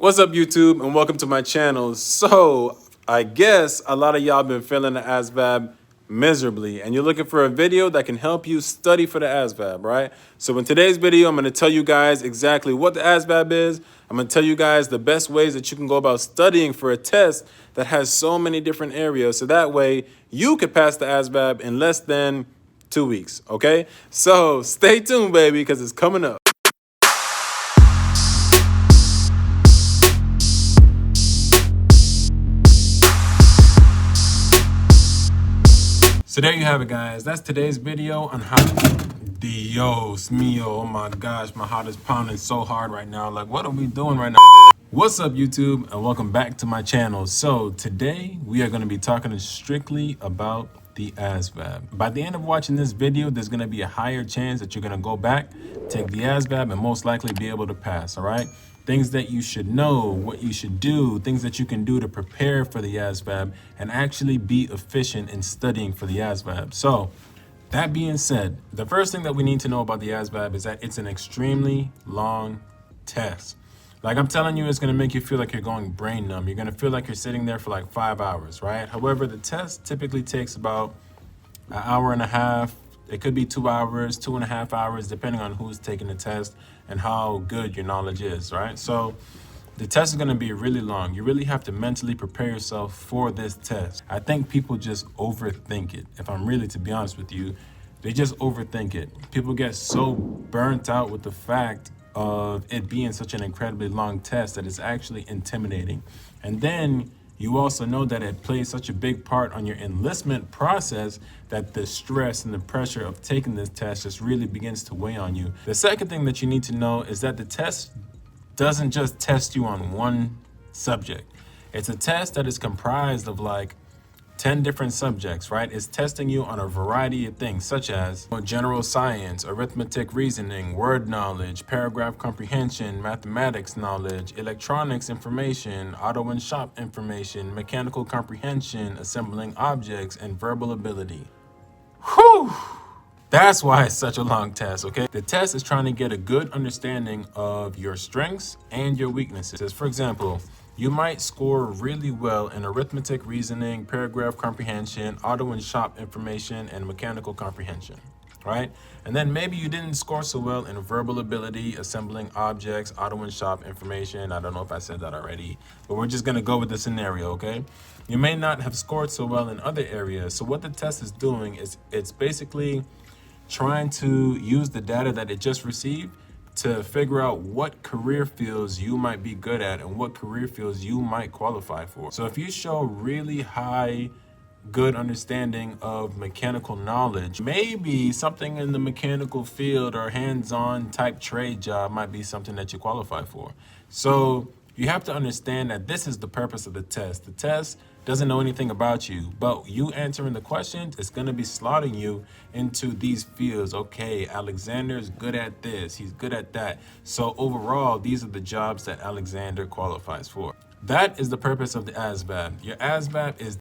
What's up, YouTube, and welcome to my channel. So, I guess a lot of y'all been failing the Asvab miserably, and you're looking for a video that can help you study for the Asvab, right? So in today's video, I'm going to tell you guys exactly what the Asvab is. I'm going to tell you guys the best ways that you can go about studying for a test that has so many different areas, so that way you could pass the Asvab in less than 2 weeks, okay? So stay tuned, baby, because it's coming up. So there you have it, guys. That's today's video on how Dios mio, oh my gosh, my heart is pounding so hard right now. Like, what are we doing right now? What's up, YouTube, and welcome back to my channel. So today we are going to be talking strictly about the ASVAB. By the end of watching this video, there's going to be a higher chance that you're going to go back, take the ASVAB, and most likely be able to pass, all right? Things that you should know, what you should do, things that you can do to prepare for the ASVAB and actually be efficient in studying for the ASVAB. So that being said, the first thing that we need to know about the ASVAB is that it's an extremely long test. Like I'm telling you, it's going to make you feel like you're going brain numb. You're going to feel like you're sitting there for like 5 hours, right? However, the test typically takes about an hour and a half. It could be 2 hours, 2.5 hours, depending on who's taking the test and how good your knowledge is, right? So the test is going to be really long. You really have to mentally prepare yourself for this test. I think people just overthink it. If I'm really to be honest with you, they just overthink it. People get so burnt out with the fact of it being such an incredibly long test that it's actually intimidating. And then you also know that it plays such a big part on your enlistment process that the stress and the pressure of taking this test just really begins to weigh on you. The second thing that you need to know is that the test doesn't just test you on one subject. It's a test that is comprised of like 10 different subjects, right? It's testing you on a variety of things, such as general science, arithmetic reasoning, word knowledge, paragraph comprehension, mathematics knowledge, electronics information, auto and shop information, mechanical comprehension, assembling objects, and verbal ability. Whew! That's why it's such a long test, okay? The test is trying to get a good understanding of your strengths and your weaknesses. For example, you might score really well in arithmetic reasoning, paragraph comprehension, auto and shop information, and mechanical comprehension, right? And then maybe you didn't score so well in verbal ability, assembling objects, auto and shop information. I don't know if I said that already, but we're just gonna go with the scenario, okay? You may not have scored so well in other areas. So what the test is doing is it's basically trying to use the data that it just received to figure out what career fields you might be good at and what career fields you might qualify for. So if you show really high, good understanding of mechanical knowledge, maybe something in the mechanical field or hands-on type trade job might be something that you qualify for. So you have to understand that this is the purpose of the test. The test doesn't know anything about you, but you answering the questions, it's going to be slotting you into these fields. Okay, Alexander is good at this, he's good at that. So overall, these are the jobs that Alexander qualifies for. That is the purpose of the ASVAB. Your ASVAB is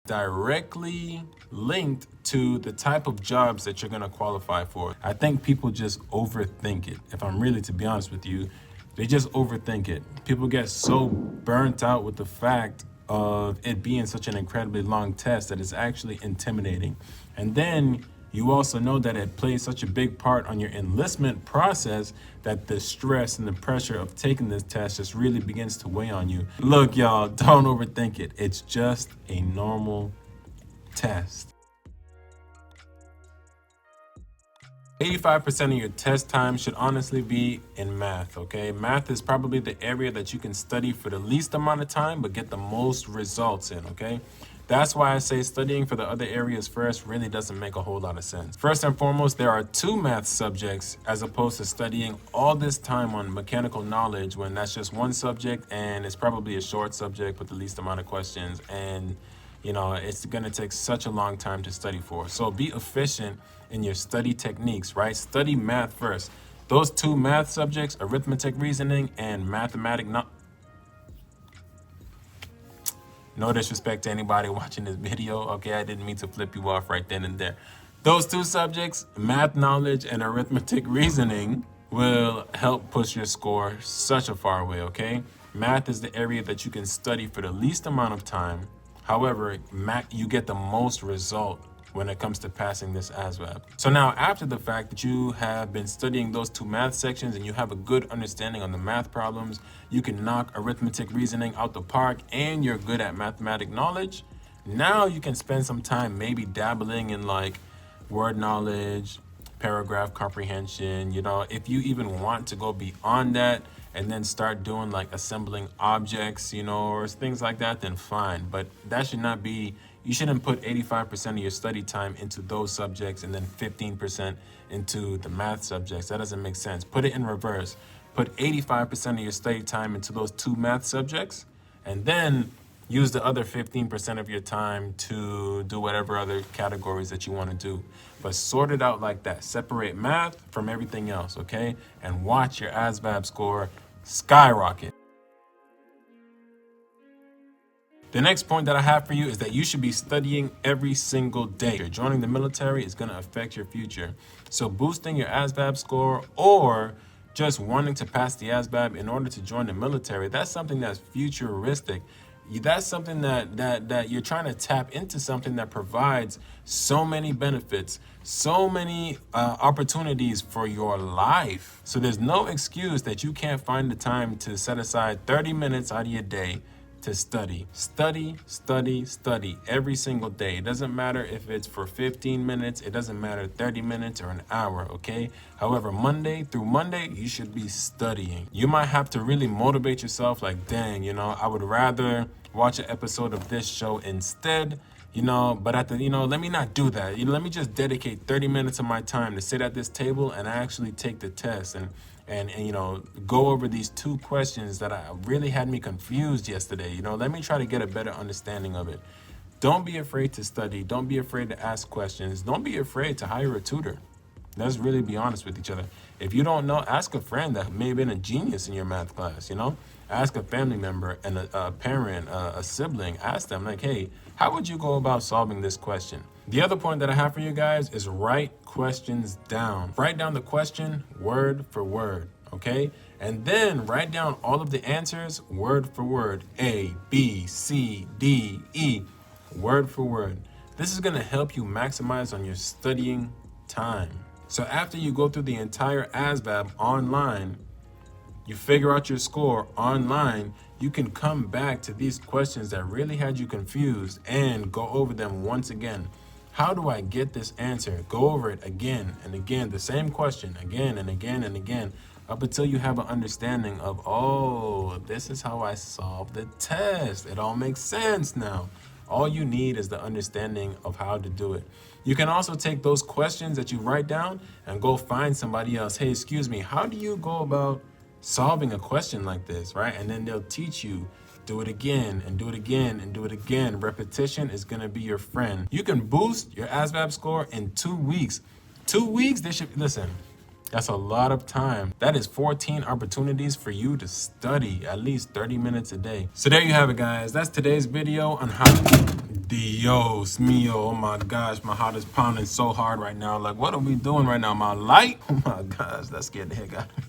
directly linked to the type of jobs that you're going to qualify for. I think people just overthink it. If I'm really to be honest with you, they just overthink it. People get so burnt out with the fact of it being such an incredibly long test that it's actually intimidating. And then you also know that it plays such a big part on your enlistment process that the stress and the pressure of taking this test just really begins to weigh on you. Look, y'all, don't overthink it. It's just a normal test. 85% of your test time should honestly be in math, okay? Math is probably the area that you can study for the least amount of time but get the most results in, okay? That's why I say studying for the other areas first really doesn't make a whole lot of sense. First and foremost, there are 2 math subjects as opposed to studying all this time on mechanical knowledge when that's just one subject and it's probably a short subject with the least amount of questions, and you know, it's gonna take such a long time to study for. So be efficient in your study techniques, right? Study math first. Those 2 math subjects, arithmetic reasoning and mathematics, no disrespect to anybody watching this video, okay? I didn't mean to flip you off right then and there. Those 2 subjects, math knowledge and arithmetic reasoning, will help push your score such a far way, okay? Math is the area that you can study for the least amount of time. However, math, you get the most result when it comes to passing this Asvab. So now, after the fact that you have been studying those two math sections and you have a good understanding on the math problems, you can knock arithmetic reasoning out the park and you're good at mathematic knowledge. Now you can spend some time maybe dabbling in like word knowledge, paragraph comprehension, if you even want to go beyond that and then start doing like assembling objects, or things like that, then fine. But that should not be, you shouldn't put 85% of your study time into those subjects and then 15% into the math subjects. That doesn't make sense. Put it in reverse. Put 85% of your study time into those two math subjects and then use the other 15% of your time to do whatever other categories that you want to do. But sort it out like that. Separate math from everything else, okay? And watch your Asvab score skyrocket. The next point that I have for you is that you should be studying every single day. Joining the military is going to affect your future. So boosting your Asvab score or just wanting to pass the Asvab in order to join the military, that's something that's futuristic. That's something that you're trying to tap into, something that provides so many benefits, so many opportunities for your life. So there's no excuse that you can't find the time to set aside 30 minutes out of your day to study. Study, study, study every single day. It doesn't matter if it's for 15 minutes, it doesn't matter 30 minutes or an hour, okay? However, Monday through Monday, you should be studying. You might have to really motivate yourself like, dang, I would rather watch an episode of this show instead, but let me not do that. Let me just dedicate 30 minutes of my time to sit at this table and actually take the test and go over these two questions that really had me confused yesterday. Let me try to get a better understanding of it. Don't be afraid to study. Don't be afraid to ask questions. Don't be afraid to hire a tutor. Let's really be honest with each other. If you don't know, ask a friend that may have been a genius in your math class, Ask a family member and a parent, a sibling. Ask them like, hey, how would you go about solving this question? The other point that I have for you guys is write questions down. Write down the question word for word, okay? And then write down all of the answers word for word. A, B, C, D, E, word for word. This is gonna help you maximize on your studying time. So after you go through the entire Asvab online, you figure out your score online, you can come back to these questions that really had you confused and go over them once again. How do I get this answer? Go over it again and again, the same question again and again and again, up until you have an understanding of, oh, this is how I solve the test. It all makes sense now. All you need is the understanding of how to do it. You can also take those questions that you write down and go find somebody else. Hey, excuse me, how do you go about solving a question like this, right? And then they'll teach you, do it again and do it again and do it again. Repetition is gonna be your friend. You can boost your Asvab score in 2 weeks. 2 weeks, listen, that's a lot of time. That is 14 opportunities for you to study at least 30 minutes a day. So there you have it, guys. That's today's video on how Dios mío, oh my gosh, my heart is pounding so hard right now. Like, what are we doing right now? My light? Oh my gosh, that scared the heck out of me.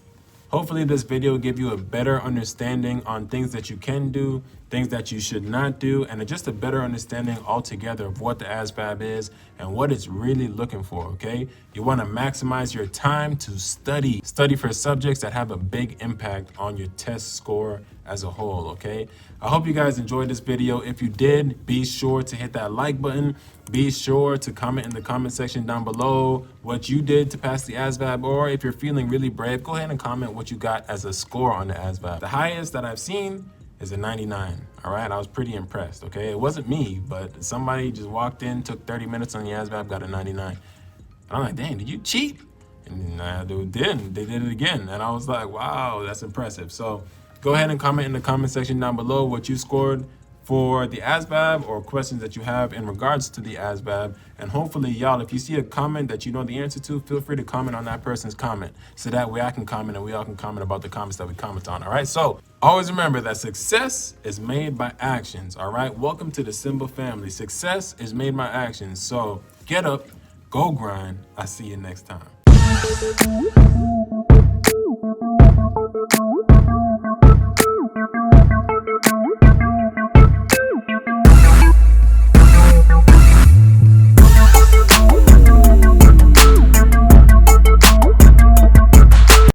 Hopefully this video will give you a better understanding on things that you can do, things that you should not do, and just a better understanding altogether of what the Asvab is and what it's really looking for, okay? You want to maximize your time to study. Study for subjects that have a big impact on your test score as a whole, okay? I hope you guys enjoyed this video. If you did, be sure to hit that like button. Be sure to comment in the comment section down below what you did to pass the Asvab, or if you're feeling really brave, go ahead and comment what you got as a score on the Asvab. The highest that I've seen is a 99, all right? I was pretty impressed, okay? It wasn't me, but somebody just walked in, took 30 minutes on the Asvab, got a 99. And I'm like, dang, did you cheat? And they didn't. They did it again. And I was like, wow, that's impressive. So go ahead and comment in the comment section down below what you scored for the Asvab or questions that you have in regards to the Asvab. And hopefully, y'all, if you see a comment that you know the answer to, feel free to comment on that person's comment. So that way I can comment and we all can comment about the comments that we comment on, all right? So always remember that success is made by actions, all right? Welcome to the Simba family. Success is made by actions. So get up, go grind. I'll see you next time.